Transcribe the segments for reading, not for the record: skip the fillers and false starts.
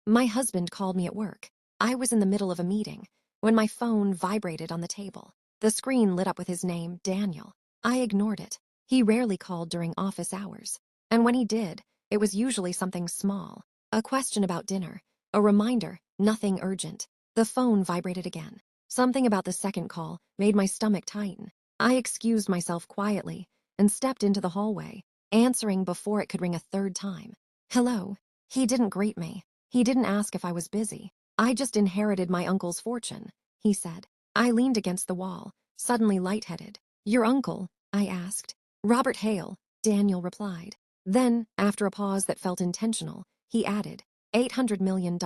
My husband called me at work. I was in the middle of a meeting when my phone vibrated on the table. The screen lit up with his name, Daniel. I ignored it. He rarely called during office hours. And when he did, it was usually something small. A question about dinner. A reminder, nothing urgent. The phone vibrated again. Something about the second call made my stomach tighten. I excused myself quietly and stepped into the hallway, answering before it could ring a third time. Hello. He didn't greet me. He didn't ask if I was busy. I just inherited my uncle's fortune, he said. I leaned against the wall, suddenly lightheaded. Your uncle? I asked. Robert Hale, Daniel replied. Then, after a pause that felt intentional, he added, $800 million.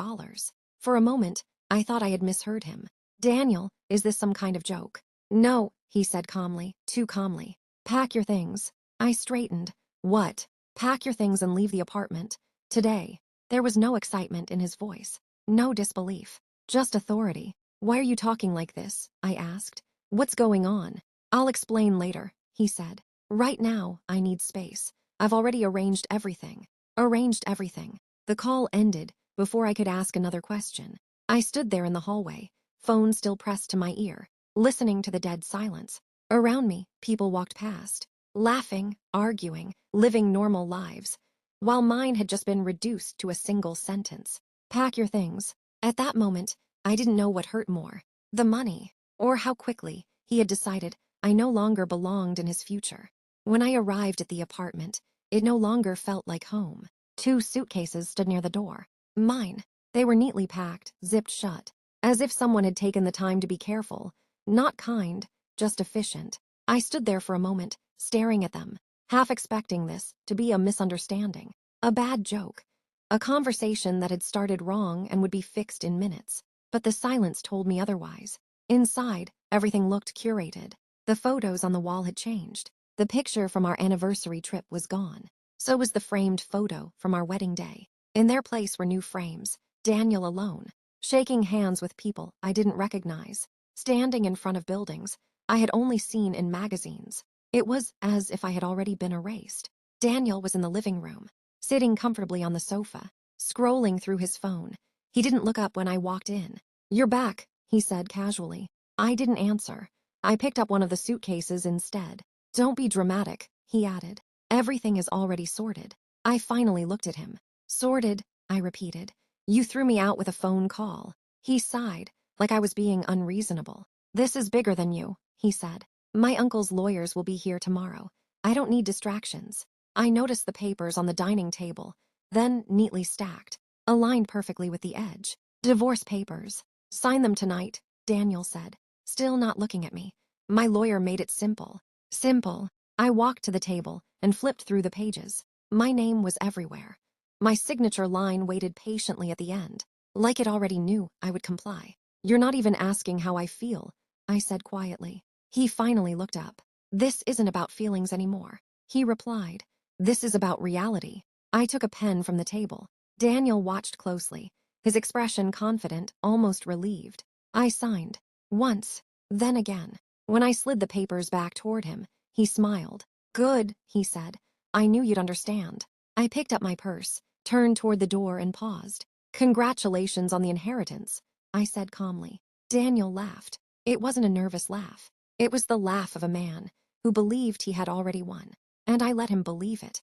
For a moment, I thought I had misheard him. Daniel, is this some kind of joke? No, he said calmly, too calmly. Pack your things. I straightened. What? Pack your things and leave the apartment. Today. There was no excitement in his voice, no disbelief, just authority. Why are you talking like this? I asked. What's going on? I'll explain later, he said. Right now, I need space. I've already arranged everything. Arranged everything. The call ended before I could ask another question. I stood there in the hallway, phone still pressed to my ear, listening to the dead silence. Around me, people walked past, laughing, arguing, living normal lives, while mine had just been reduced to a single sentence. Pack your things. At that moment, I didn't know what hurt more, the money, or how quickly he had decided I no longer belonged in his future. When I arrived at the apartment, it no longer felt like home. 2 suitcases stood near the door. Mine. They were neatly packed, zipped shut, as if someone had taken the time to be careful, not kind, just efficient. I stood there for a moment, staring at them, half expecting this to be a misunderstanding, a bad joke, a conversation that had started wrong and would be fixed in minutes. But the silence told me otherwise. Inside, everything looked curated. The photos on the wall had changed. The picture from our anniversary trip was gone. So was the framed photo from our wedding day. In their place were new frames, Daniel alone, shaking hands with people I didn't recognize, standing in front of buildings I had only seen in magazines. It was as if I had already been erased. Daniel was in the living room, sitting comfortably on the sofa, scrolling through his phone. He didn't look up when I walked in. You're back, he said casually. I didn't answer. I picked up one of the suitcases instead. Don't be dramatic, he added. Everything is already sorted. I finally looked at him. Sorted, I repeated. You threw me out with a phone call. He sighed, like I was being unreasonable. This is bigger than you, he said. My uncle's lawyers will be here tomorrow. I don't need distractions. I noticed the papers on the dining table, then neatly stacked, aligned perfectly with the edge. Divorce papers. Sign them tonight, Daniel said, still not looking at me. My lawyer made it simple. Simple. I walked to the table and flipped through the pages. My name was everywhere. My signature line waited patiently at the end, like it already knew I would comply. You're not even asking how I feel, I said quietly. He finally looked up. This isn't about feelings anymore, he replied. This is about reality. I took a pen from the table. Daniel watched closely, his expression confident, almost relieved. I signed. Once, then again. When I slid the papers back toward him, he smiled. Good, he said. I knew you'd understand. I picked up my purse, turned toward the door and paused. Congratulations on the inheritance, I said calmly. Daniel laughed. It wasn't a nervous laugh. It was the laugh of a man who believed he had already won, and I let him believe it.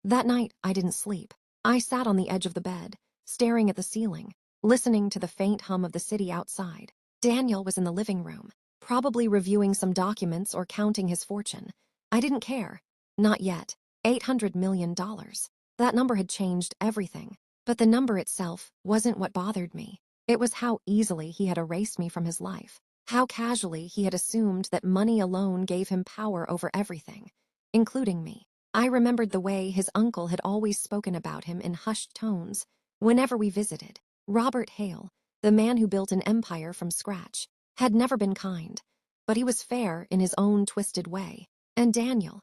That night, I didn't sleep. I sat on the edge of the bed, staring at the ceiling, listening to the faint hum of the city outside. Daniel was in the living room, probably reviewing some documents or counting his fortune. I didn't care. Not yet. $800 million. That number had changed everything. But the number itself wasn't what bothered me. It was how easily he had erased me from his life. How casually he had assumed that money alone gave him power over everything, including me. I remembered the way his uncle had always spoken about him in hushed tones whenever we visited. Robert Hale, the man who built an empire from scratch, had never been kind, but he was fair in his own twisted way. And Daniel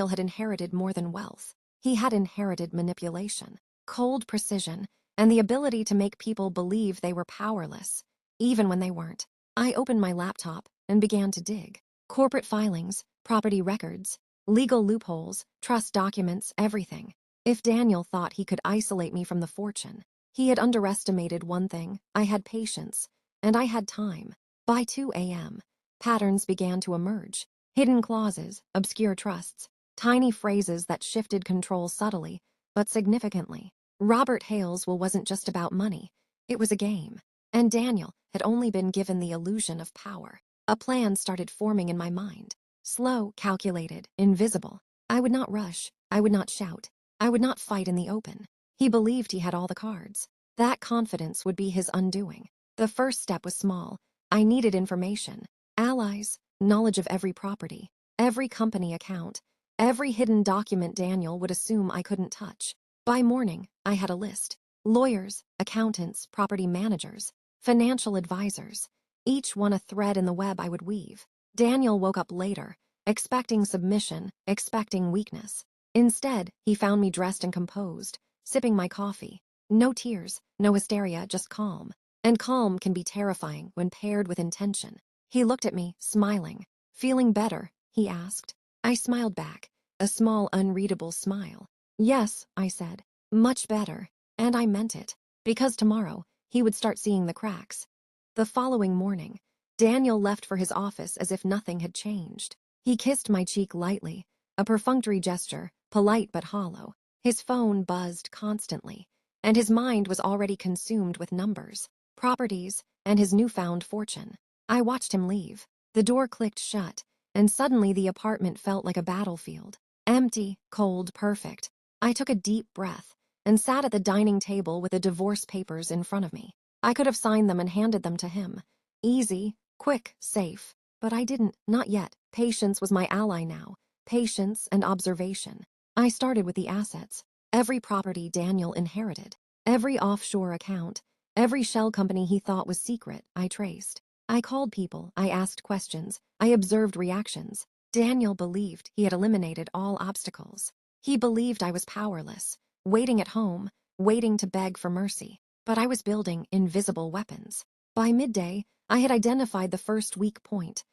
had inherited more than wealth. He had inherited manipulation, cold precision, and the ability to make people believe they were powerless, even when they weren't. I opened my laptop and began to dig. Corporate filings, property records, legal loopholes, trust documents, everything. If Daniel thought he could isolate me from the fortune, He had underestimated one thing: I had patience, and I had time. By 2 a.m., patterns began to emerge. Hidden clauses, obscure trusts, tiny phrases that shifted control subtly, but significantly. Robert Hale's will wasn't just about money. It was a game. And Daniel had only been given the illusion of power. A plan started forming in my mind. Slow, calculated, invisible. I would not rush. I would not shout. I would not fight in the open. He believed he had all the cards. That confidence would be his undoing. The first step was small. I needed information. Allies, knowledge of every property, every company account, every hidden document Daniel would assume I couldn't touch. By morning, I had a list. Lawyers, accountants, property managers, financial advisors, each one a thread in the web I would weave. Daniel woke up later, expecting submission, expecting weakness. Instead, he found me dressed and composed, sipping my coffee. No tears, no hysteria, just calm. And calm can be terrifying when paired with intention. He looked at me, smiling. "Feeling better?" he asked. I smiled back, a small, unreadable smile. "Yes," I said, "much better." And I meant it, because tomorrow, he would start seeing the cracks. The following morning, Daniel left for his office as if nothing had changed. He kissed my cheek lightly, a perfunctory gesture, polite but hollow. His phone buzzed constantly, and his mind was already consumed with numbers, properties, and his newfound fortune. I watched him leave. The door clicked shut, and suddenly the apartment felt like a battlefield. Empty, cold, perfect. I took a deep breath and sat at the dining table with the divorce papers in front of me. I could have signed them and handed them to him. Easy, quick, safe. But I didn't, not yet. Patience was my ally now. Patience and observation. I started with the assets. Every property Daniel inherited. Every offshore account. Every shell company he thought was secret, I traced. I called people, I asked questions, I observed reactions. Daniel believed he had eliminated all obstacles. He believed I was powerless, waiting at home, waiting to beg for mercy. But I was building invisible weapons. By midday, I had identified the first weak point.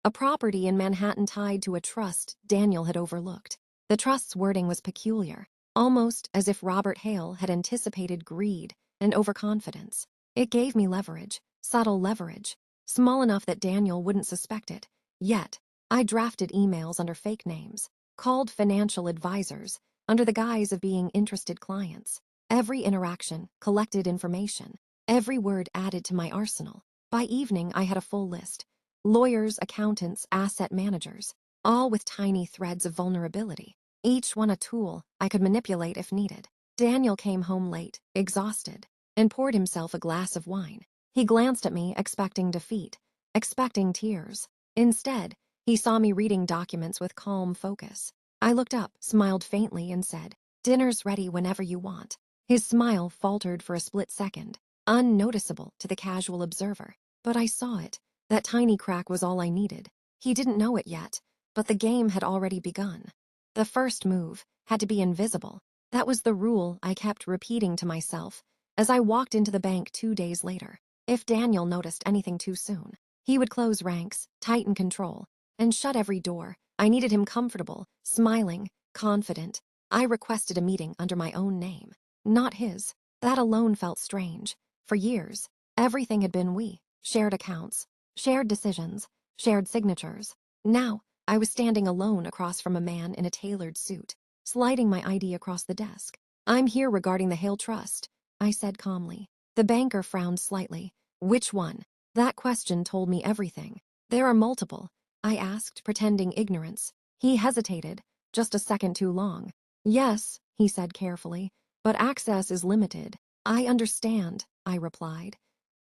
A property in Manhattan tied to a trust Daniel had overlooked. The trust's wording was peculiar, almost as if Robert Hale had anticipated greed and overconfidence. It gave me leverage, subtle leverage, small enough that Daniel wouldn't suspect it. Yet, I drafted emails under fake names, called financial advisors, under the guise of being interested clients. Every interaction collected information, every word added to my arsenal. By evening, I had a full list. Lawyers, accountants, asset managers, all with tiny threads of vulnerability. Each one a tool I could manipulate if needed. Daniel came home late, exhausted, and poured himself a glass of wine. He glanced at me, expecting defeat, expecting tears. Instead, he saw me reading documents with calm focus. I looked up, smiled faintly, and said, "Dinner's ready whenever you want." His smile faltered for a split second, unnoticeable to the casual observer. But I saw it. That tiny crack was all I needed. He didn't know it yet, but the game had already begun. The first move had to be invisible. That was the rule I kept repeating to myself as I walked into the bank 2 days later. If Daniel noticed anything too soon, he would close ranks, tighten control, and shut every door. I needed him comfortable, smiling, confident. I requested a meeting under my own name, not his. That alone felt strange. For years, everything had been we, shared accounts, shared decisions, shared signatures. Now, I was standing alone across from a man in a tailored suit, sliding my ID across the desk. "I'm here regarding the Hale Trust," I said calmly. The banker frowned slightly. "Which one?" That question told me everything. "There are multiple," I asked, pretending ignorance. He hesitated, just a second too long. "Yes," he said carefully, "but access is limited." "I understand," I replied.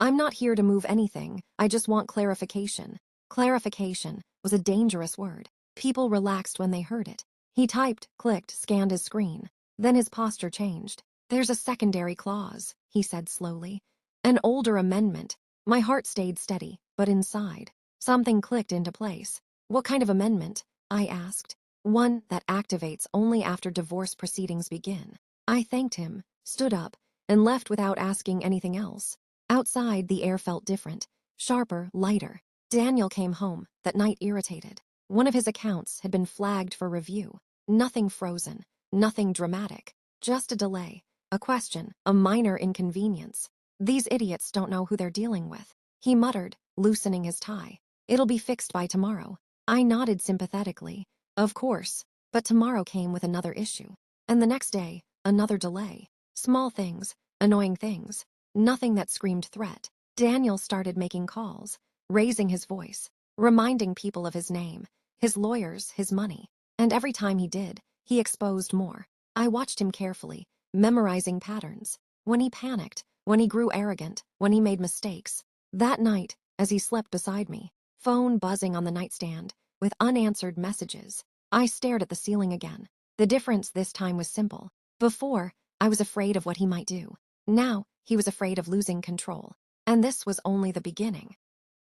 "I'm not here to move anything, I just want clarification." Clarification was a dangerous word. People relaxed when they heard it. He typed, clicked, scanned his screen. Then his posture changed. "There's a secondary clause," he said slowly. "An older amendment." My heart stayed steady, but inside, something clicked into place. "What kind of amendment?" I asked. "One that activates only after divorce proceedings begin." I thanked him, stood up, and left without asking anything else. Outside, the air felt different, sharper, lighter. Daniel came home, that night irritated. One of his accounts had been flagged for review. Nothing frozen, nothing dramatic, just a delay. a question, a minor inconvenience. These idiots don't know who they're dealing with, he muttered, loosening his tie. It'll be fixed by tomorrow. I nodded sympathetically. Of course, but tomorrow came with another issue. And the next day, another delay. Small things, annoying things, nothing that screamed threat. Daniel started making calls, raising his voice, reminding people of his name, his lawyers, his money. And every time he did, he exposed more. I watched him carefully, memorizing patterns. When he panicked, when he grew arrogant, when he made mistakes. That night, as he slept beside me, phone buzzing on the nightstand, with unanswered messages, I stared at the ceiling again. The difference this time was simple. Before, I was afraid of what he might do. Now, he was afraid of losing control. And this was only the beginning.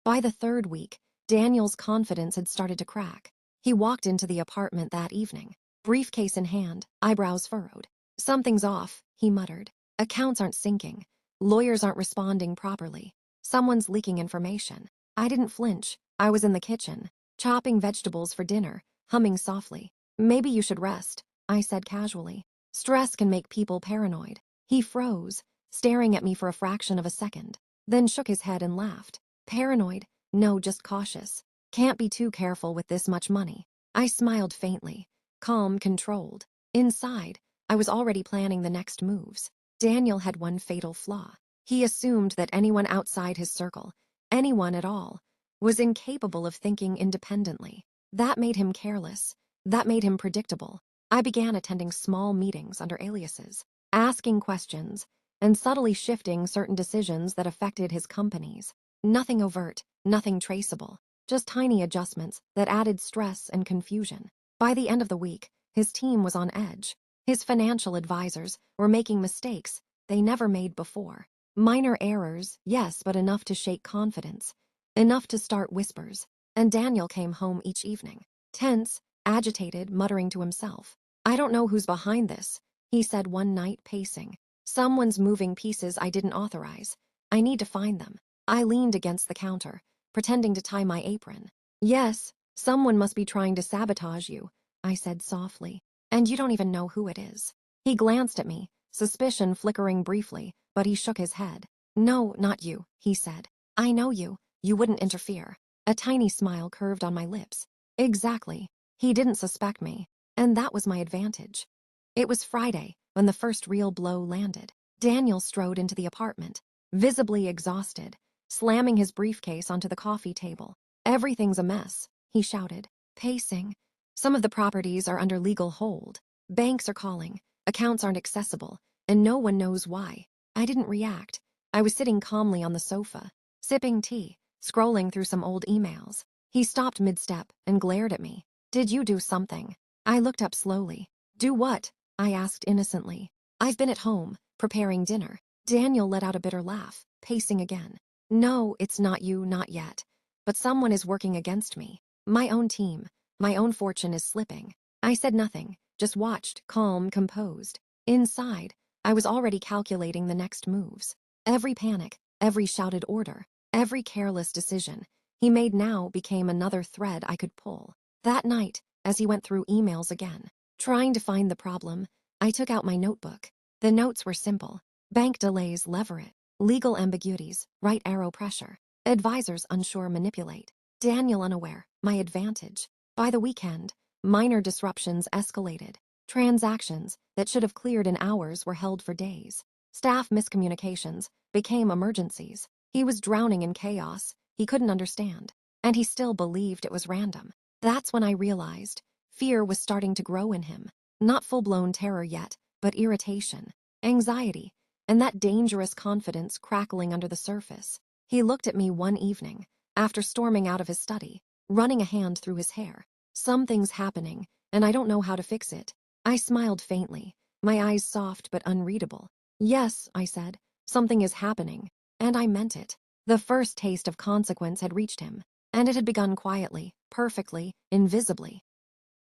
By the third week, Daniel's confidence had started to crack. He walked into the apartment that evening, briefcase in hand, eyebrows furrowed. Something's off, he muttered. Accounts aren't syncing. Lawyers aren't responding properly. Someone's leaking information. I didn't flinch. I was in the kitchen, chopping vegetables for dinner, humming softly. Maybe you should rest, I said casually. Stress can make people paranoid. He froze, staring at me for a fraction of a second, then shook his head and laughed. Paranoid? No, just cautious. Can't be too careful with this much money. I smiled faintly, calm, controlled. Inside, I was already planning the next moves. Daniel had one fatal flaw. He assumed that anyone outside his circle, anyone at all, was incapable of thinking independently. That made him careless. That made him predictable. I began attending small meetings under aliases, asking questions, and subtly shifting certain decisions that affected his companies. Nothing overt, nothing traceable, just tiny adjustments that added stress and confusion. By the end of the week, his team was on edge. His financial advisors were making mistakes they never made before. Minor errors, yes, but enough to shake confidence, enough to start whispers. And Daniel came home each evening, tense, agitated, muttering to himself. I don't know who's behind this, he said one night, pacing. Someone's moving pieces I didn't authorize. I need to find them. I leaned against the counter, pretending to tie my apron. Yes, someone must be trying to sabotage you, I said softly. And you don't even know who it is. He glanced at me, suspicion flickering briefly, but he shook his head. No, not you, he said. I know you. You wouldn't interfere. A tiny smile curved on my lips. Exactly. He didn't suspect me, and that was my advantage. It was Friday when the first real blow landed. Daniel strode into the apartment, visibly exhausted, slamming his briefcase onto the coffee table. Everything's a mess, he shouted, pacing. Some of the properties are under legal hold. Banks are calling, accounts aren't accessible, and no one knows why. I didn't react. I was sitting calmly on the sofa, sipping tea, scrolling through some old emails. He stopped mid-step and glared at me. Did you do something? I looked up slowly. Do what? I asked innocently. I've been at home, preparing dinner. Daniel let out a bitter laugh, pacing again. No, it's not you, not yet. But someone is working against me. My own team. My own fortune is slipping. I said nothing, just watched, calm, composed. Inside, I was already calculating the next moves. Every panic, every shouted order, every careless decision he made now became another thread I could pull. That night, as he went through emails again, trying to find the problem, I took out my notebook. The notes were simple. Bank delays, lever it. Legal ambiguities, right arrow pressure. Advisors unsure, manipulate. Daniel unaware, my advantage. By the weekend, minor disruptions escalated. Transactions that should have cleared in hours were held for days. Staff miscommunications became emergencies. He was drowning in chaos he couldn't understand, and he still believed it was random. That's when I realized fear was starting to grow in him. Not full-blown terror yet, but irritation, anxiety, and that dangerous confidence crackling under the surface. He looked at me one evening, after storming out of his study, running a hand through his hair. Something's happening, and I don't know how to fix it. I smiled faintly, my eyes soft but unreadable. Yes, I said, something is happening, and I meant it. The first taste of consequence had reached him, and it had begun quietly, perfectly, invisibly.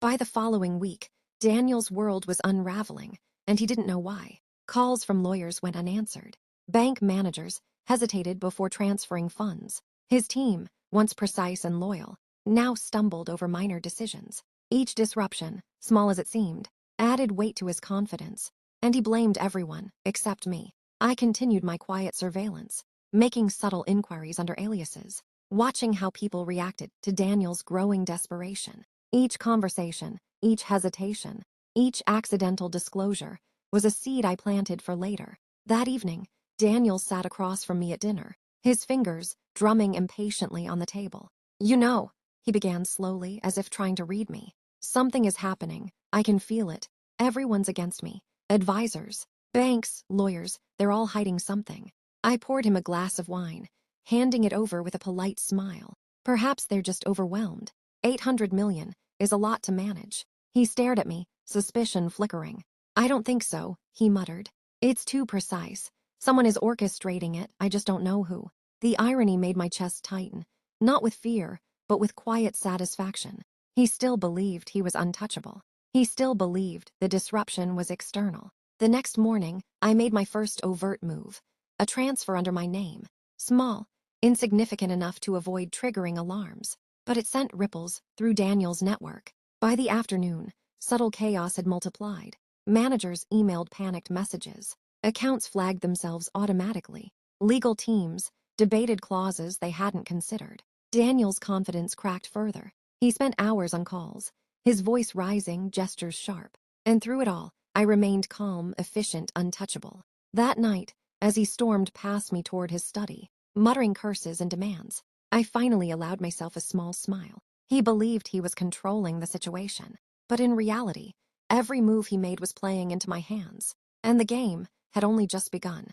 By the following week, Daniel's world was unraveling, and he didn't know why. Calls from lawyers went unanswered. Bank managers hesitated before transferring funds. His team, once precise and loyal, now stumbled over minor decisions. Each disruption, small as it seemed, added weight to his confidence. and he blamed everyone except me. I continued my quiet surveillance, making subtle inquiries under aliases, watching how people reacted to Daniel's growing desperation. Each conversation, each hesitation, each accidental disclosure was a seed I planted for later. That evening, Daniel sat across from me at dinner, his fingers drumming impatiently on the table. "You know," he began slowly, as if trying to read me. "Something is happening. I can feel it. Everyone's against me. Advisors, banks, lawyers, they're all hiding something." I poured him a glass of wine, handing it over with a polite smile. "Perhaps they're just overwhelmed. 800 million is a lot to manage." He stared at me, suspicion flickering. "I don't think so," he muttered. "It's too precise. Someone is orchestrating it, I just don't know who." The irony made my chest tighten, not with fear, but with quiet satisfaction. He still believed he was untouchable. He still believed the disruption was external. The next morning, I made my first overt move, a transfer under my name. Small, insignificant enough to avoid triggering alarms, but it sent ripples through Daniel's network. By the afternoon, subtle chaos had multiplied. Managers emailed panicked messages. Accounts flagged themselves automatically. Legal teams debated clauses they hadn't considered. Daniel's confidence cracked further. He spent hours on calls, his voice rising, gestures sharp. And through it all, I remained calm, efficient, untouchable. That night, as he stormed past me toward his study, muttering curses and demands, I finally allowed myself a small smile. He believed he was controlling the situation, but in reality, every move he made was playing into my hands, and the game had only just begun.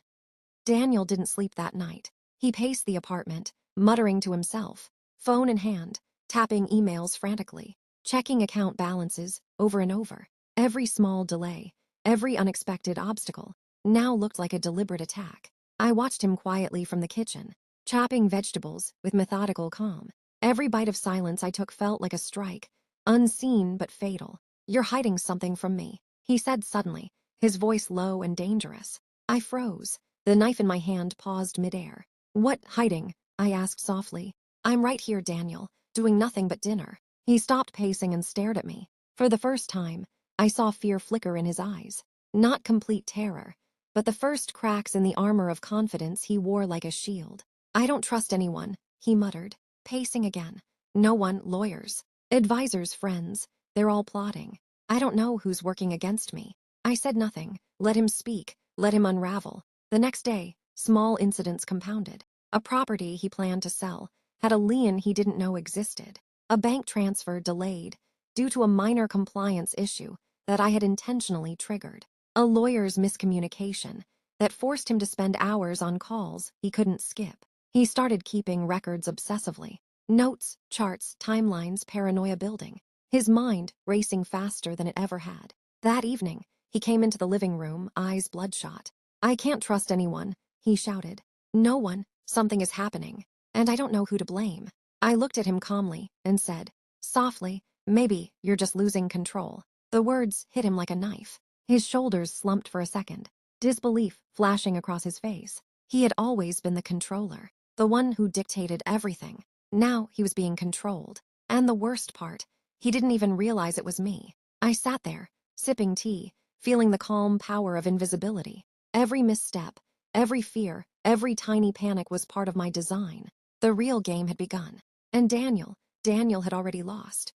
Daniel didn't sleep that night. He paced the apartment, muttering to himself, phone in hand, tapping emails frantically, checking account balances over and over. Every small delay, every unexpected obstacle, now looked like a deliberate attack. I watched him quietly from the kitchen, chopping vegetables with methodical calm. Every bite of silence I took felt like a strike, unseen but fatal. "You're hiding something from me," he said suddenly, his voice low and dangerous. I froze. The knife in my hand paused midair. "What hiding?" I asked softly. "I'm right here, Daniel, doing nothing but dinner." He stopped pacing and stared at me. For the first time, I saw fear flicker in his eyes. Not complete terror, but the first cracks in the armor of confidence he wore like a shield. "I don't trust anyone," he muttered, pacing again. "No one, lawyers, advisors, friends, they're all plotting. I don't know who's working against me." I said nothing, let him speak, let him unravel. The next day, small incidents compounded. A property he planned to sell had a lien he didn't know existed. A bank transfer delayed due to a minor compliance issue that I had intentionally triggered. A lawyer's miscommunication that forced him to spend hours on calls he couldn't skip. He started keeping records obsessively. Notes, charts, timelines, paranoia building. His mind racing faster than it ever had. That evening, he came into the living room, eyes bloodshot. "I can't trust anyone," he shouted. "No one. Something is happening, and I don't know who to blame." I looked at him calmly and said, softly, "Maybe you're just losing control." The words hit him like a knife. His shoulders slumped for a second, disbelief flashing across his face. He had always been the controller, the one who dictated everything. Now he was being controlled. And the worst part, he didn't even realize it was me. I sat there, sipping tea, feeling the calm power of invisibility. Every misstep, every fear, every tiny panic was part of my design. The real game had begun. And Daniel had already lost.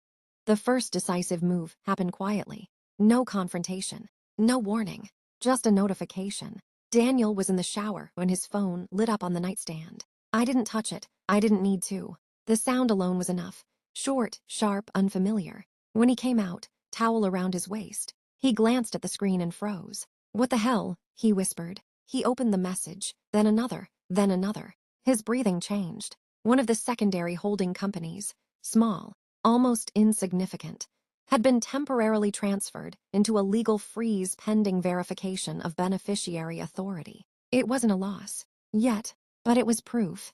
The first decisive move happened quietly. No confrontation, no warning, just a notification. Daniel was in the shower when his phone lit up on the nightstand. I didn't touch it. I didn't need to. The sound alone was enough. Short, sharp, unfamiliar. When he came out, towel around his waist, he glanced at the screen and froze. "What the hell?" he whispered. He opened the message, then another, then another. His breathing changed. One of the secondary holding companies, small, almost insignificant, had been temporarily transferred into a legal freeze pending verification of beneficiary authority. It wasn't a loss, yet, but it was proof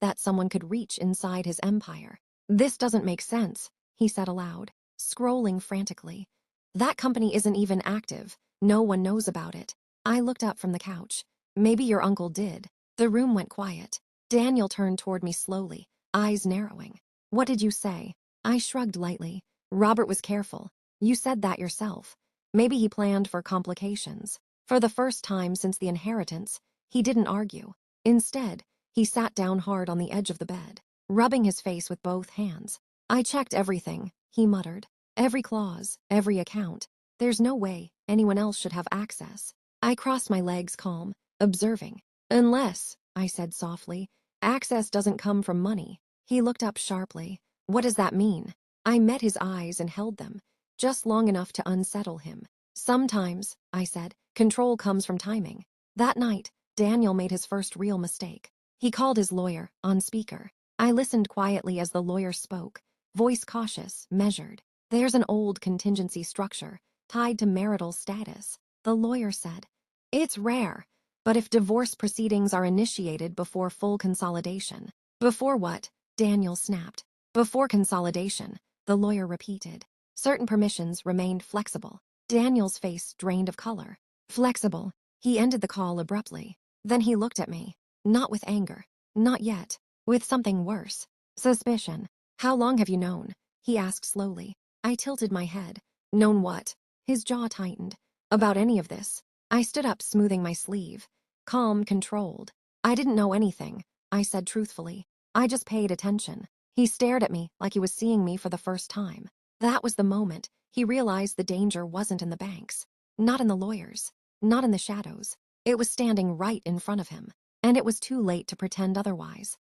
that someone could reach inside his empire. "This doesn't make sense," he said aloud, scrolling frantically. "That company isn't even active. No one knows about it." I looked up from the couch. "Maybe your uncle did." The room went quiet. Daniel turned toward me slowly, eyes narrowing. "What did you say?" I shrugged lightly. "Robert was careful. You said that yourself. Maybe he planned for complications. For the first time since the inheritance, he didn't argue. Instead, he sat down hard on the edge of the bed, rubbing his face with both hands. I checked everything, he muttered. Every clause, every account. There's no way anyone else should have access. I crossed my legs calm, observing. Unless, I said softly, access doesn't come from money. He looked up sharply. What does that mean? I met his eyes and held them, just long enough to unsettle him. Sometimes, I said, control comes from timing. That night, Daniel made his first real mistake. He called his lawyer, on speaker. I listened quietly as the lawyer spoke, voice cautious, measured. There's an old contingency structure, tied to marital status, the lawyer said. It's rare, but if divorce proceedings are initiated before full consolidation. Before what? Daniel snapped. Before consolidation, the lawyer repeated. Certain permissions remained flexible. Daniel's face drained of color. Flexible. He ended the call abruptly. Then he looked at me. Not with anger. Not yet. With something worse. Suspicion. How long have you known? He asked slowly. I tilted my head. Known what? His jaw tightened. About any of this. I stood up, smoothing my sleeve. Calm, controlled. I didn't know anything, I said truthfully. I just paid attention. He stared at me like he was seeing me for the first time. That was the moment he realized the danger wasn't in the banks. Not in the lawyers. Not in the shadows. It was standing right in front of him. And it was too late to pretend otherwise.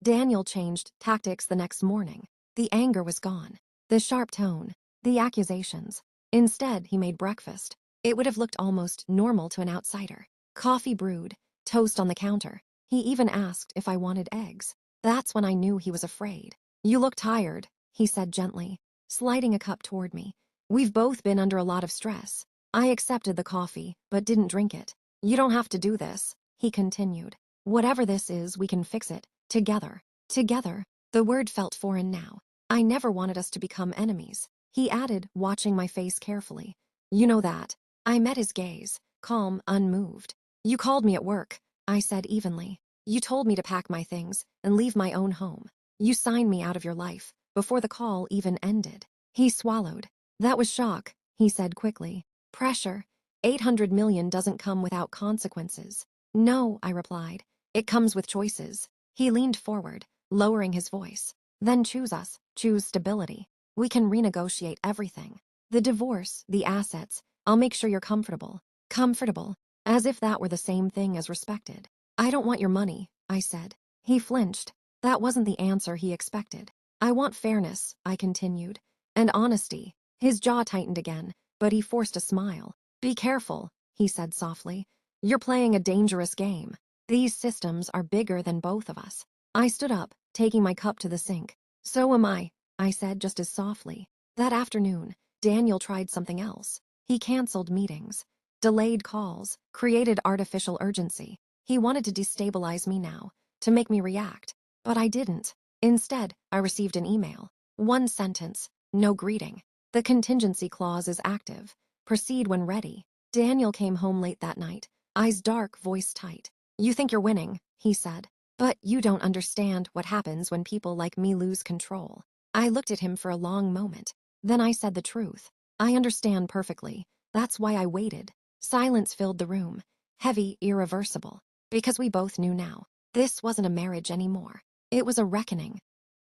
Daniel changed tactics the next morning. The anger was gone. The sharp tone. The accusations. Instead, he made breakfast. It would have looked almost normal to an outsider. Coffee brewed, toast on the counter. He even asked if I wanted eggs. That's when I knew he was afraid. You look tired, he said gently, sliding a cup toward me. We've both been under a lot of stress. I accepted the coffee, but didn't drink it. You don't have to do this, he continued. Whatever this is, we can fix it. Together. Together. The word felt foreign now. I never wanted us to become enemies. He added, watching my face carefully. You know that. I met his gaze, calm, unmoved. You called me at work, I said evenly. You told me to pack my things and leave my own home. You signed me out of your life before the call even ended. He swallowed. That was shock, he said quickly. Pressure. 800 million doesn't come without consequences. No, I replied. It comes with choices. He leaned forward, lowering his voice. Then choose us. Choose stability. We can renegotiate everything. The divorce, the assets. I'll make sure you're comfortable. Comfortable. As if that were the same thing as respected. I don't want your money, I said. He flinched. That wasn't the answer he expected. I want fairness, I continued. And honesty. His jaw tightened again, but he forced a smile. Be careful, he said softly. You're playing a dangerous game. These systems are bigger than both of us. I stood up, taking my cup to the sink. So am I said just as softly. That afternoon, Daniel tried something else. He canceled meetings, delayed calls, created artificial urgency. He wanted to destabilize me now, to make me react. But I didn't. Instead, I received an email. One sentence, no greeting. The contingency clause is active. Proceed when ready. Daniel came home late that night, eyes dark, voice tight. You think you're winning, he said. But you don't understand what happens when people like me lose control. I looked at him for a long moment. Then I said the truth. I understand perfectly. That's why I waited. Silence filled the room. Heavy, irreversible. Because we both knew now. This wasn't a marriage anymore. It was a reckoning.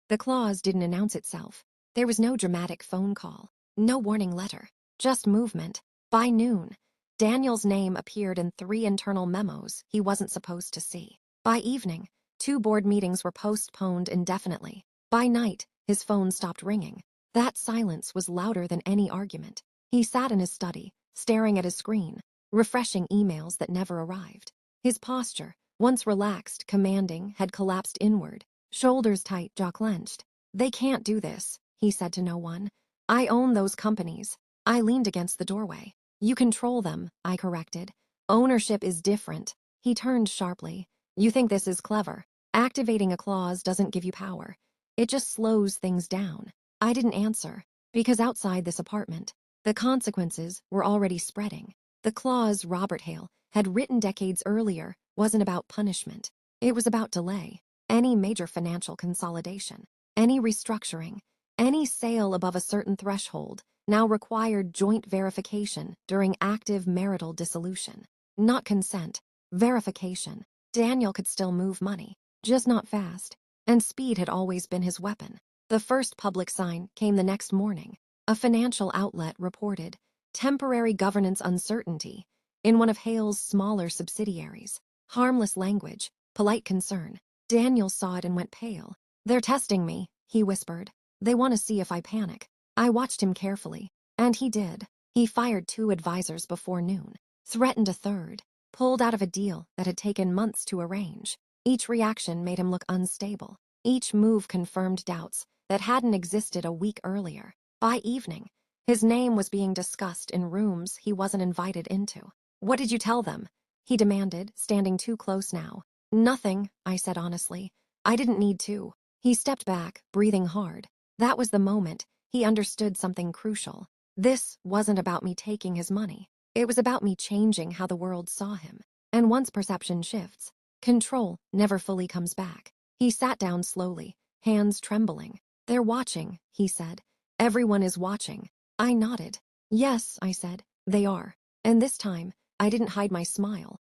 The clause didn't announce itself. There was no dramatic phone call. No warning letter. Just movement. By noon, Daniel's name appeared in 3 internal memos he wasn't supposed to see. By evening, 2 board meetings were postponed indefinitely. By night, his phone stopped ringing. That silence was louder than any argument. He sat in his study, staring at his screen, refreshing emails that never arrived. His posture, once relaxed, commanding, had collapsed inward, shoulders tight, jaw clenched. They can't do this, he said to no one. I own those companies. I leaned against the doorway. You control them, I corrected. Ownership is different. He turned sharply. You think this is clever. Activating a clause doesn't give you power. It just slows things down. I didn't answer, because outside this apartment, the consequences were already spreading. The clause Robert Hale had written decades earlier wasn't about punishment. It was about delay. Any major financial consolidation, any restructuring, any sale above a certain threshold, now required joint verification during active marital dissolution. Not consent, verification. Daniel could still move money, just not fast, and speed had always been his weapon. The first public sign came the next morning. A financial outlet reported temporary governance uncertainty in one of Hale's smaller subsidiaries. Harmless language, polite concern. Daniel saw it and went pale. "They're testing me," he whispered. "They want to see if I panic." I watched him carefully, and he did. He fired 2 advisors before noon, threatened a third, pulled out of a deal that had taken months to arrange. Each reaction made him look unstable. Each move confirmed doubts that hadn't existed a week earlier. By evening, his name was being discussed in rooms he wasn't invited into. "What did you tell them?" he demanded, standing too close now. "Nothing," I said honestly. "I didn't need to." He stepped back, breathing hard. That was the moment he understood something crucial. This wasn't about me taking his money. It was about me changing how the world saw him. And once perception shifts, control never fully comes back. He sat down slowly, hands trembling. "They're watching," he said. "Everyone is watching." I nodded. "Yes," I said, "they are." And this time, I didn't hide my smile.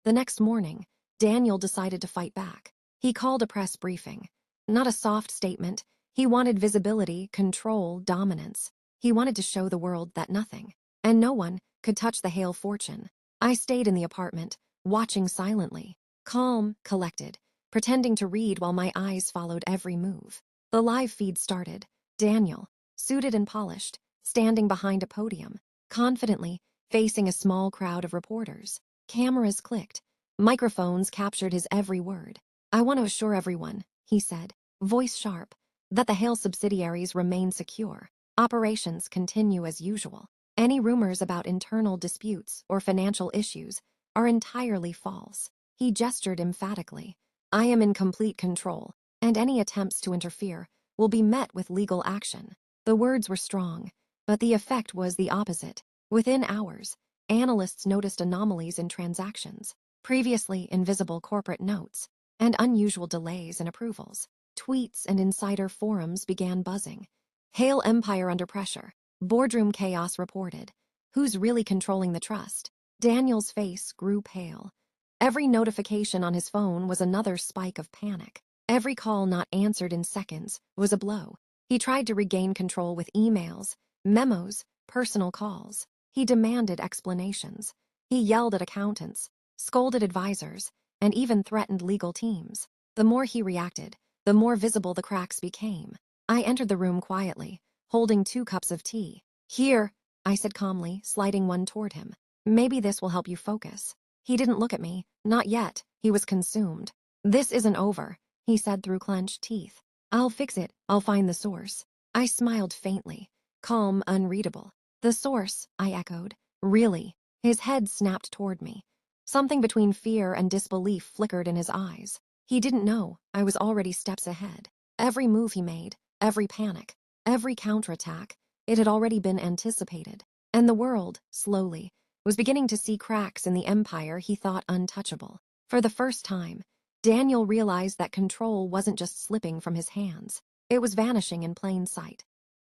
The next morning, Daniel decided to fight back. He called a press briefing. Not a soft statement. He wanted visibility, control, dominance. He wanted to show the world that nothing, and no one, could touch the Hale fortune. I stayed in the apartment, watching silently, calm, collected, pretending to read while my eyes followed every move. The live feed started. Daniel, suited and polished, standing behind a podium, confidently facing a small crowd of reporters. Cameras clicked. Microphones captured his every word. "I want to assure everyone," he said, voice sharp, "that the Hale subsidiaries remain secure. Operations continue as usual. Any rumors about internal disputes or financial issues are entirely false." He gestured emphatically. "I am in complete control, and any attempts to interfere will be met with legal action." The words were strong, but the effect was the opposite. Within hours, analysts noticed anomalies in transactions, previously invisible corporate notes, and unusual delays in approvals. Tweets and insider forums began buzzing. "Hale Empire under pressure. Boardroom chaos reported. Who's really controlling the trust?" Daniel's face grew pale. Every notification on his phone was another spike of panic. Every call not answered in seconds was a blow. He tried to regain control with emails, memos, personal calls. He demanded explanations. He yelled at accountants, scolded advisors, and even threatened legal teams. The more he reacted, the more visible the cracks became. I entered the room quietly, holding 2 cups of tea. "Here," I said calmly, sliding one toward him. "Maybe this will help you focus." He didn't look at me. Not yet. He was consumed. "This isn't over," he said through clenched teeth. "I'll fix it. I'll find the source." I smiled faintly, calm, unreadable. "The source," I echoed. "Really?" His head snapped toward me. Something between fear and disbelief flickered in his eyes. He didn't know I was already steps ahead. Every move he made, every panic, every counterattack, it had already been anticipated. And the world, slowly, was beginning to see cracks in the empire he thought untouchable. For the first time, Daniel realized that control wasn't just slipping from his hands. It was vanishing in plain sight.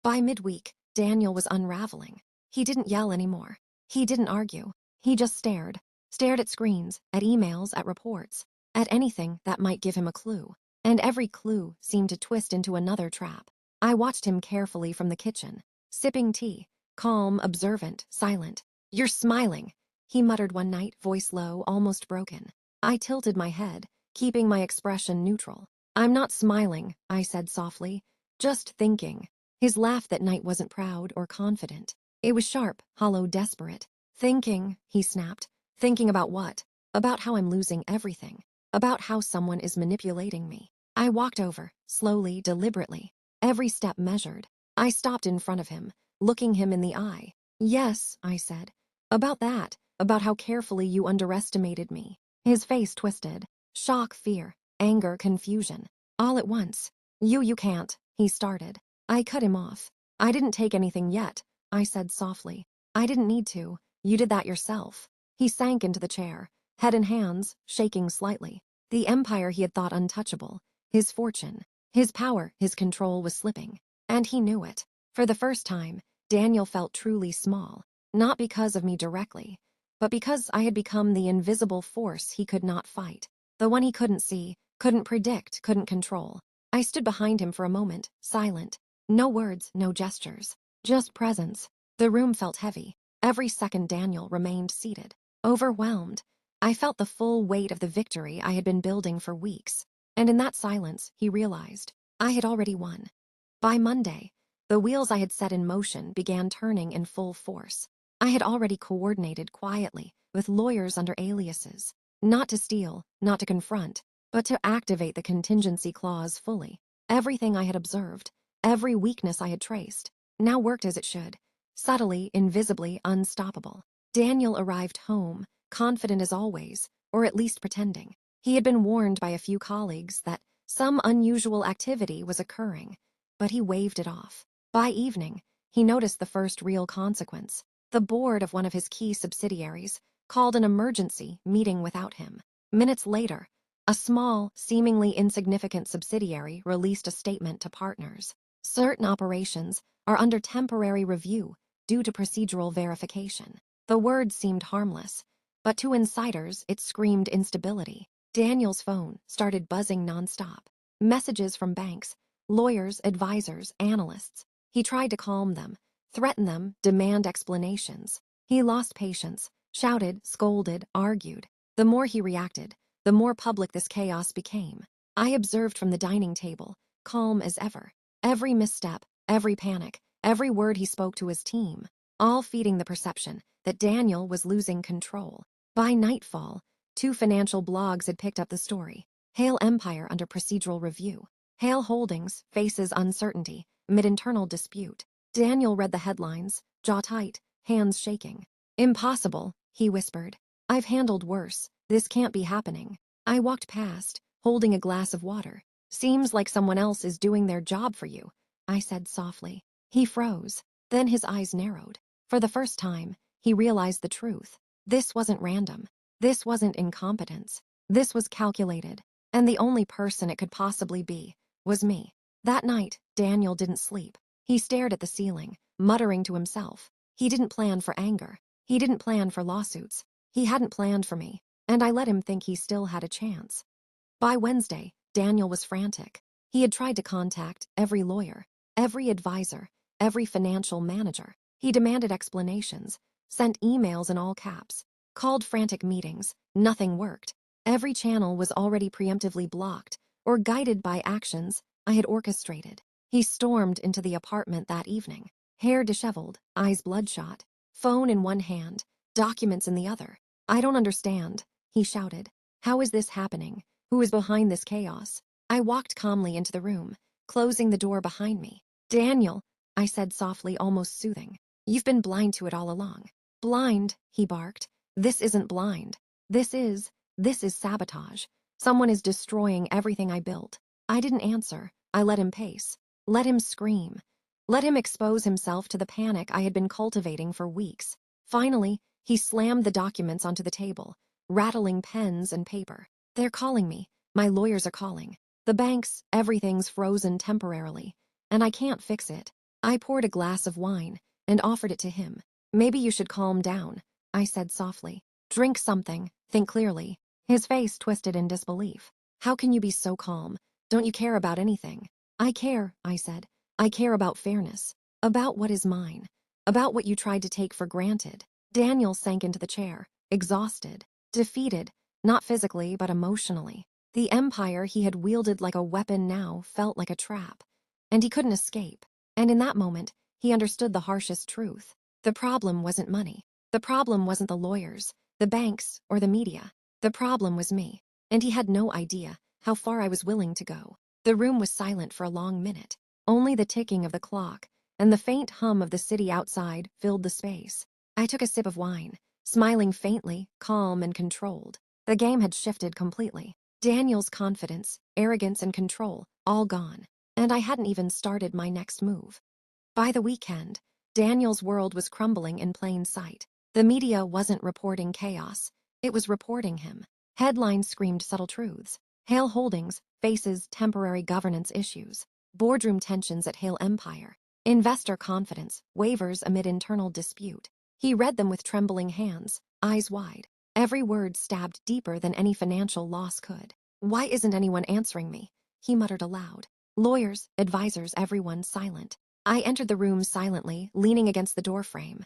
By midweek, Daniel was unraveling. He didn't yell anymore. He didn't argue. He just stared. Stared at screens, at emails, at reports, at anything that might give him a clue. And every clue seemed to twist into another trap. I watched him carefully from the kitchen, sipping tea, calm, observant, silent. "You're smiling," he muttered one night, voice low, almost broken. I tilted my head, keeping my expression neutral. "I'm not smiling," I said softly, "just thinking." His laugh that night wasn't proud or confident. It was sharp, hollow, desperate. "Thinking," he snapped. "Thinking about what?" "About how I'm losing everything. About how someone is manipulating me." I walked over, slowly, deliberately, every step measured. I stopped in front of him, looking him in the eye. "Yes," I said. "About that, about how carefully you underestimated me." His face twisted. Shock, fear, anger, confusion, all at once. You can't," he started. I cut him off. "I didn't take anything yet," I said softly. "I didn't need to. You did that yourself." He sank into the chair, head in hands, shaking slightly. The empire he had thought untouchable, his fortune, his power, his control was slipping. And he knew it. For the first time, Daniel felt truly small, not because of me directly, but because I had become the invisible force he could not fight, the one he couldn't see, couldn't predict, couldn't control. I stood behind him for a moment, silent. No words, no gestures, just presence. The room felt heavy. Every second Daniel remained seated, overwhelmed. I felt the full weight of the victory I had been building for weeks. And in that silence, he realized I had already won. By Monday, the wheels I had set in motion began turning in full force. I had already coordinated quietly with lawyers under aliases, not to steal, not to confront, but to activate the contingency clause fully. Everything I had observed, every weakness I had traced, now worked as it should, subtly, invisibly, unstoppable. Daniel arrived home, confident as always, or at least pretending. He had been warned by a few colleagues that some unusual activity was occurring, but he waved it off. By evening, he noticed the first real consequence. The board of one of his key subsidiaries called an emergency meeting without him. Minutes later, a small, seemingly insignificant subsidiary released a statement to partners. Certain operations are under temporary review due to procedural verification. The word seemed harmless, but to insiders it screamed instability. Daniel's phone started buzzing nonstop. Messages from banks, lawyers, advisors, analysts. He tried to calm them, threaten them, demand explanations. He lost patience, shouted, scolded, argued. The more he reacted, the more public this chaos became. I observed from the dining table, calm as ever. Every misstep, every panic, every word he spoke to his team, all feeding the perception that Daniel was losing control. By nightfall, 2 financial blogs had picked up the story. Hale Empire under procedural review. Hale Holdings faces uncertainty amid internal dispute. Daniel read the headlines, jaw tight, hands shaking. Impossible, he whispered. I've handled worse. This can't be happening. I walked past, holding a glass of water. Seems like someone else is doing their job for you, I said softly. He froze. Then his eyes narrowed. For the first time, he realized the truth. This wasn't random. This wasn't incompetence. This was calculated. And the only person it could possibly be was me. That night, Daniel didn't sleep. He stared at the ceiling, muttering to himself. He didn't plan for anger. He didn't plan for lawsuits. He hadn't planned for me, and I let him think he still had a chance. By Wednesday, Daniel was frantic. He had tried to contact every lawyer, every advisor, every financial manager. He demanded explanations, sent emails in all caps, called frantic meetings. Nothing worked. Every channel was already preemptively blocked or guided by actions I had orchestrated. He stormed into the apartment that evening, hair disheveled, eyes bloodshot, phone in one hand, documents in the other. I don't understand, he shouted. How is this happening? Who is behind this chaos? I walked calmly into the room, closing the door behind me. Daniel, I said softly, almost soothing. You've been blind to it all along. Blind, he barked. This isn't blind. This is sabotage. Someone is destroying everything I built. I didn't answer. I let him pace. Let him scream. Let him expose himself to the panic I had been cultivating for weeks. Finally, he slammed the documents onto the table, rattling pens and paper. They're calling me. My lawyers are calling. The banks, everything's frozen temporarily. And I can't fix it. I poured a glass of wine and offered it to him. Maybe you should calm down, I said softly. Drink something, think clearly. His face twisted in disbelief. How can you be so calm? Don't you care about anything? I care, I said. I care about fairness. About what is mine. About what you tried to take for granted. Daniel sank into the chair, exhausted, defeated, not physically but emotionally. The empire he had wielded like a weapon now felt like a trap. And he couldn't escape. And in that moment, he understood the harshest truth. The problem wasn't money. The problem wasn't the lawyers, the banks, or the media. The problem was me. And he had no idea how far I was willing to go. The room was silent for a long minute. Only the ticking of the clock and the faint hum of the city outside filled the space. I took a sip of wine, smiling faintly, calm and controlled. The game had shifted completely. Daniel's confidence, arrogance, and control, all gone. And I hadn't even started my next move. By the weekend, Daniel's world was crumbling in plain sight. The media wasn't reporting chaos. It was reporting him. Headlines screamed subtle truths. Hale Holdings faces temporary governance issues. Boardroom tensions at Hale Empire. Investor confidence wavers amid internal dispute. He read them with trembling hands, eyes wide. Every word stabbed deeper than any financial loss could. Why isn't anyone answering me? He muttered aloud. Lawyers, advisors, everyone silent. I entered the room silently, leaning against the doorframe.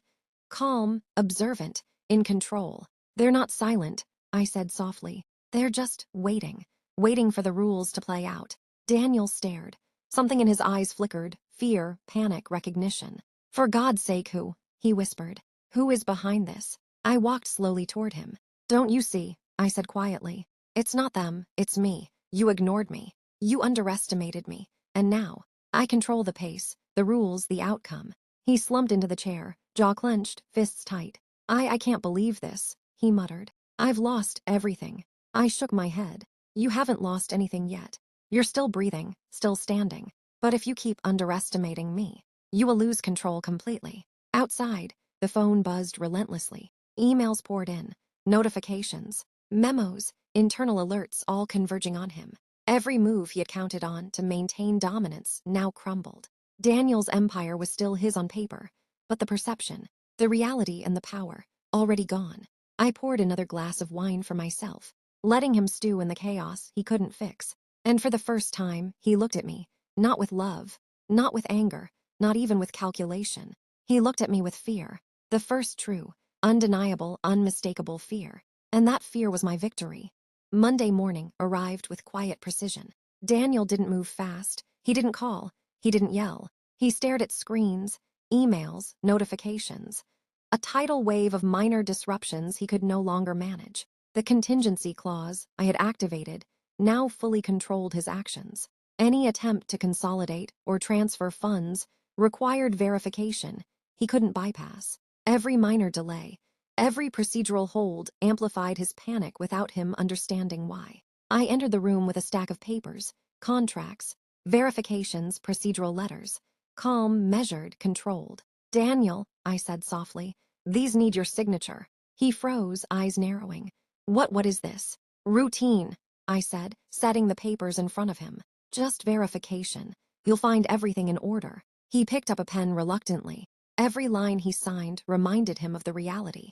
Calm, observant, in control. They're not silent, I said softly. They're just waiting, waiting for the rules to play out. Daniel stared. Something in his eyes flickered, fear, panic, recognition. For God's sake, who? He whispered. Who is behind this? I walked slowly toward him. Don't you see? I said quietly. It's not them, it's me. You ignored me. You underestimated me. And now, I control the pace, the rules, the outcome. He slumped into the chair, jaw clenched, fists tight. I can't believe this, he muttered. I've lost everything. I shook my head. You haven't lost anything yet. You're still breathing, still standing. But if you keep underestimating me, you will lose control completely. Outside, the phone buzzed relentlessly. Emails poured in, notifications, memos, internal alerts all converging on him. Every move he had counted on to maintain dominance now crumbled. Daniel's empire was still his on paper, but the perception, the reality and the power, already gone. I poured another glass of wine for myself, letting him stew in the chaos he couldn't fix. And for the first time, he looked at me, not with love, not with anger, not even with calculation. He looked at me with fear, the first true, undeniable, unmistakable fear. And that fear was my victory. Monday morning arrived with quiet precision. Daniel didn't move fast. He didn't call. He didn't yell. He stared at screens, emails, notifications. A tidal wave of minor disruptions he could no longer manage. The contingency clause I had activated now fully controlled his actions. Any attempt to consolidate or transfer funds required verification he couldn't bypass. Every minor delay, every procedural hold amplified his panic without him understanding why. I entered the room with a stack of papers, contracts, verifications, procedural letters. Calm, measured, controlled. Daniel, I said softly, these need your signature. He froze, eyes narrowing. What is this? Routine, I said, setting the papers in front of him. Just verification. You'll find everything in order. He picked up a pen reluctantly. Every line he signed reminded him of the reality.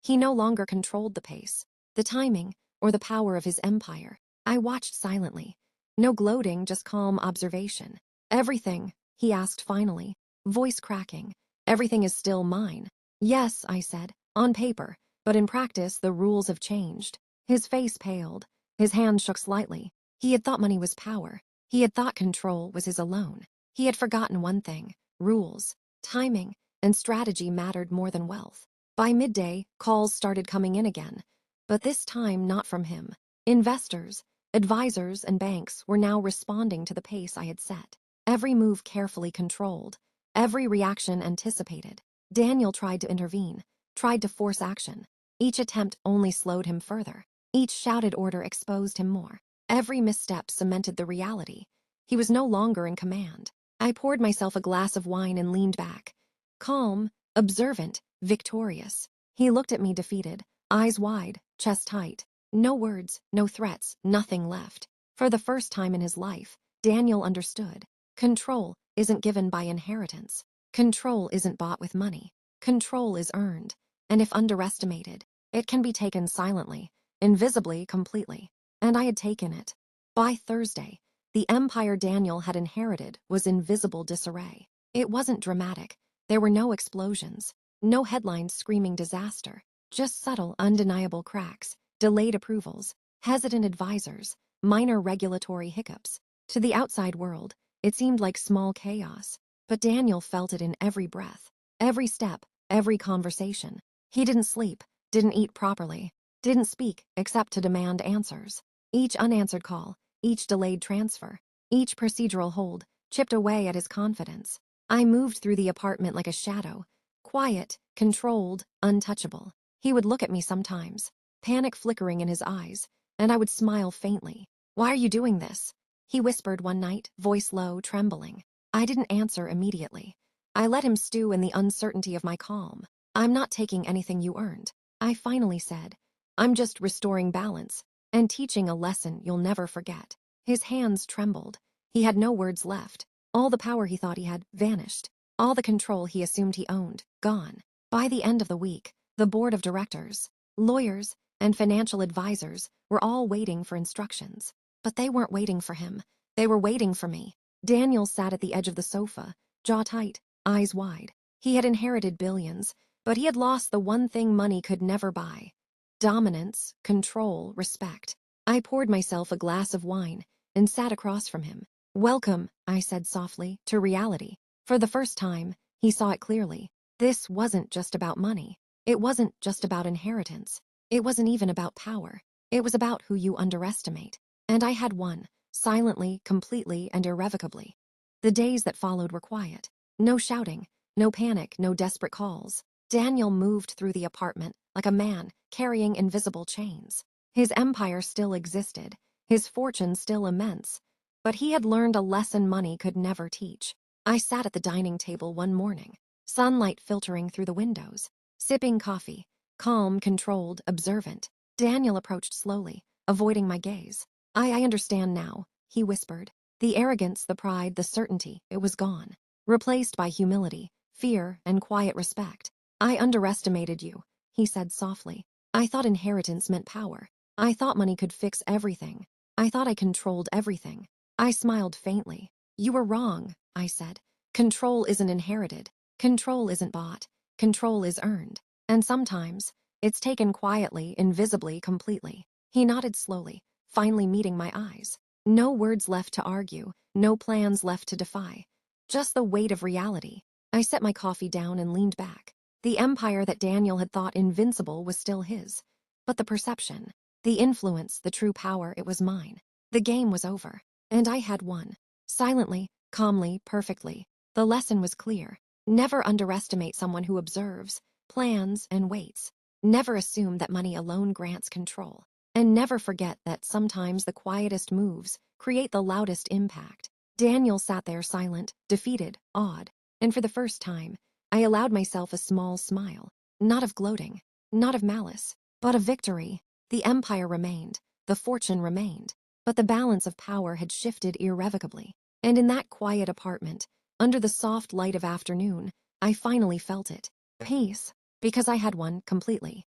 He no longer controlled the pace, the timing, or the power of his empire. I watched silently. No gloating, just calm observation. Everything, he asked finally, voice cracking. Everything is still mine. Yes, I said, on paper, but in practice the rules have changed. His face paled. His hand shook slightly. He had thought money was power. He had thought control was his alone. He had forgotten one thing: rules, timing, and strategy mattered more than wealth. By midday, calls started coming in again, but this time not from him. Investors, advisors, and banks were now responding to the pace I had set. Every move carefully controlled, every reaction anticipated. Daniel tried to intervene, tried to force action. Each attempt only slowed him further. Each shouted order exposed him more. Every misstep cemented the reality. He was no longer in command. I poured myself a glass of wine and leaned back. Calm, observant, victorious. He looked at me defeated, eyes wide, chest tight. No words, no threats, nothing left. For the first time in his life, Daniel understood. Control isn't given by inheritance. Control isn't bought with money. Control is earned. And if underestimated, it can be taken silently, invisibly, completely. And I had taken it. By Thursday, the empire Daniel had inherited was in visible disarray. It wasn't dramatic. There were no explosions, no headlines screaming disaster, just subtle, undeniable cracks, delayed approvals, hesitant advisors, minor regulatory hiccups. To the outside world, it seemed like small chaos, but Daniel felt it in every breath, every step, every conversation. He didn't sleep, didn't eat properly, didn't speak except to demand answers. Each unanswered call, each delayed transfer, each procedural hold chipped away at his confidence. I moved through the apartment like a shadow, quiet, controlled, untouchable. He would look at me sometimes, panic flickering in his eyes, and I would smile faintly. Why are you doing this? He whispered one night, voice low, trembling. I didn't answer immediately. I let him stew in the uncertainty of my calm. I'm not taking anything you earned, I finally said. I'm just restoring balance and teaching a lesson you'll never forget. His hands trembled. He had no words left. All the power he thought he had vanished. All the control he assumed he owned, gone. By the end of the week, the board of directors, lawyers, and financial advisors were all waiting for instructions. But they weren't waiting for him. They were waiting for me. Daniel sat at the edge of the sofa, jaw tight, eyes wide. He had inherited billions, but he had lost the one thing money could never buy: dominance, control, respect. I poured myself a glass of wine and sat across from him. "Welcome," I said softly, "to reality." For the first time, he saw it clearly. This wasn't just about money. It wasn't just about inheritance. It wasn't even about power. It was about who you underestimate. And I had won, silently, completely, and irrevocably. The days that followed were quiet. No shouting, no panic, no desperate calls. Daniel moved through the apartment like a man carrying invisible chains. His empire still existed, his fortune still immense, but he had learned a lesson money could never teach. I sat at the dining table one morning, sunlight filtering through the windows, sipping coffee, calm, controlled, observant. Daniel approached slowly, avoiding my gaze. I understand now," he whispered. The arrogance, the pride, the certainty, it was gone, replaced by humility, fear, and quiet respect. "I underestimated you," he said softly. "I thought inheritance meant power. I thought money could fix everything. I thought I controlled everything." I smiled faintly. "You were wrong," I said. "Control isn't inherited. Control isn't bought. Control is earned. And sometimes, it's taken quietly, invisibly, completely." He nodded slowly, finally meeting my eyes. No words left to argue, no plans left to defy. Just the weight of reality. I set my coffee down and leaned back. The empire that Daniel had thought invincible was still his. But the perception, the influence, the true power, it was mine. The game was over, and I had won. Silently, calmly, perfectly. The lesson was clear. Never underestimate someone who observes, plans, and waits. Never assume that money alone grants control. And never forget that sometimes the quietest moves create the loudest impact. Daniel sat there silent, defeated, awed. And for the first time, I allowed myself a small smile. Not of gloating, not of malice, but of victory. The empire remained, the fortune remained, but the balance of power had shifted irrevocably. And in that quiet apartment, under the soft light of afternoon, I finally felt it. Peace, because I had won completely.